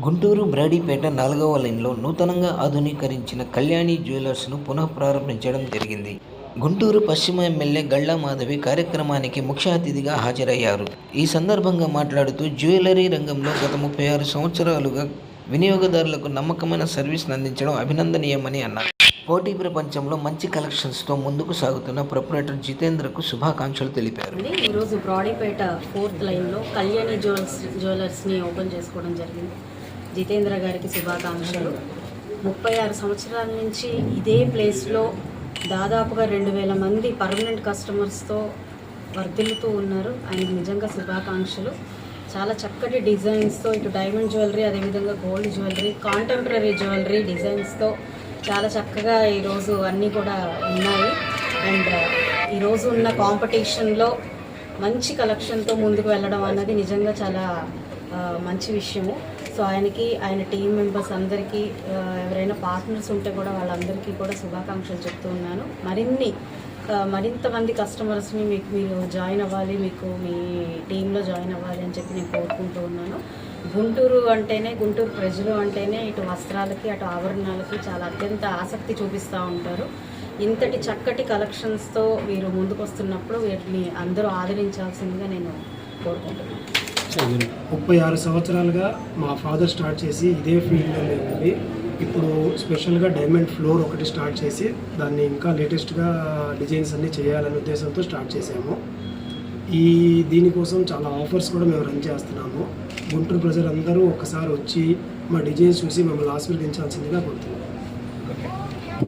గుంటూరు బ్రాడీపేట 4వ లైన్లో నూతనంగా ఆధునీకరించిన కళ్యాణి జ్యువెలర్స్ను పునఃప్రారంభించడం జరిగింది. గుంటూరు పశ్చిమ ఎమ్మెల్యే గళ్ళా మాధవి కార్యక్రమానికి ముఖ్య అతిథిగా హాజరయ్యారు. ఈ సందర్భంగా మాట్లాడుతూ జ్యువెలరీ రంగంలో గత 36 సంవత్సరాలుగా వినియోగదారులకు నమ్మకమైన సర్వీస్ను అందించడం అభినందనీయమని అన్నారు. పోటీ ప్రపంచంలో మంచి కలెక్షన్స్తో ముందుకు సాగుతున్న ప్రొపరేటర్ జితేంద్రకు శుభాకాంక్షలు తెలిపారు. ఈరోజు బ్రాడీపేట 4th లైన్లో కళ్యాణి జ్యువెలర్స్ని ఓపెన్ చేసుకోవడం జరిగింది. జితేంద్ర గారికి శుభాకాంక్షలు. 36 సంవత్సరాల నుంచి ఇదే ప్లేస్లో దాదాపుగా 2000 మంది పర్మనెంట్ కస్టమర్స్తో వర్ధిల్లుతూ ఉన్నారు. ఆయనకు నిజంగా శుభాకాంక్షలు. చాలా చక్కటి డిజైన్స్తో ఇటు డైమండ్ జ్యువెలరీ, అదేవిధంగా గోల్డ్ జ్యువెలరీ, కాంటెంపరీ జ్యువెలరీ డిజైన్స్తో చాలా చక్కగా ఈరోజు అన్నీ కూడా ఉన్నాయి. అండ్ ఈరోజు ఉన్న కాంపిటీషన్లో మంచి కలెక్షన్తో ముందుకు వెళ్ళడం అన్నది నిజంగా చాలా మంచి విషయము. సో ఆయన టీం మెంబర్స్ అందరికీ, ఎవరైనా పార్ట్నర్స్ ఉంటే కూడా వాళ్ళందరికీ కూడా శుభాకాంక్షలు చెప్తూ ఉన్నాను. మరింతమంది కస్టమర్స్ని మీరు జాయిన్ అవ్వాలి, మీకు మీ టీంలో జాయిన్ అవ్వాలి అని చెప్పి నేను కోరుకుంటూ ఉన్నాను. గుంటూరు అంటేనే, గుంటూరు ప్రజలు అంటేనే ఇటు వస్త్రాలకి అటు ఆభరణాలకి చాలా అత్యంత ఆసక్తి చూపిస్తూ ఉంటారు. ఇంతటి చక్కటి కలెక్షన్స్తో వీరు ముందుకు వస్తున్నప్పుడు వీటిని అందరూ ఆదరించాల్సిందిగా నేను కోరుకుంటున్నాను. 36 సంవత్సరాలుగా మా ఫాదర్ స్టార్ట్ చేసి ఇదే ఫీల్డ్లో ఉండి ఇప్పుడు స్పెషల్గా డైమండ్ ఫ్లోర్ ఒకటి స్టార్ట్ చేసి దాన్ని ఇంకా లేటెస్ట్గా డిజైన్స్ అన్నీ చేయాలనే ఉద్దేశంతో స్టార్ట్ చేసాము. దీనికోసం చాలా ఆఫర్స్ కూడా మేము రన్ చేస్తున్నాము. గుంటూరు ప్రజలందరూ ఒకసారి వచ్చి మా డిజైన్స్ చూసి మమ్మల్ని ఆశీర్వదించాల్సిందిగా కోరుతున్నాము.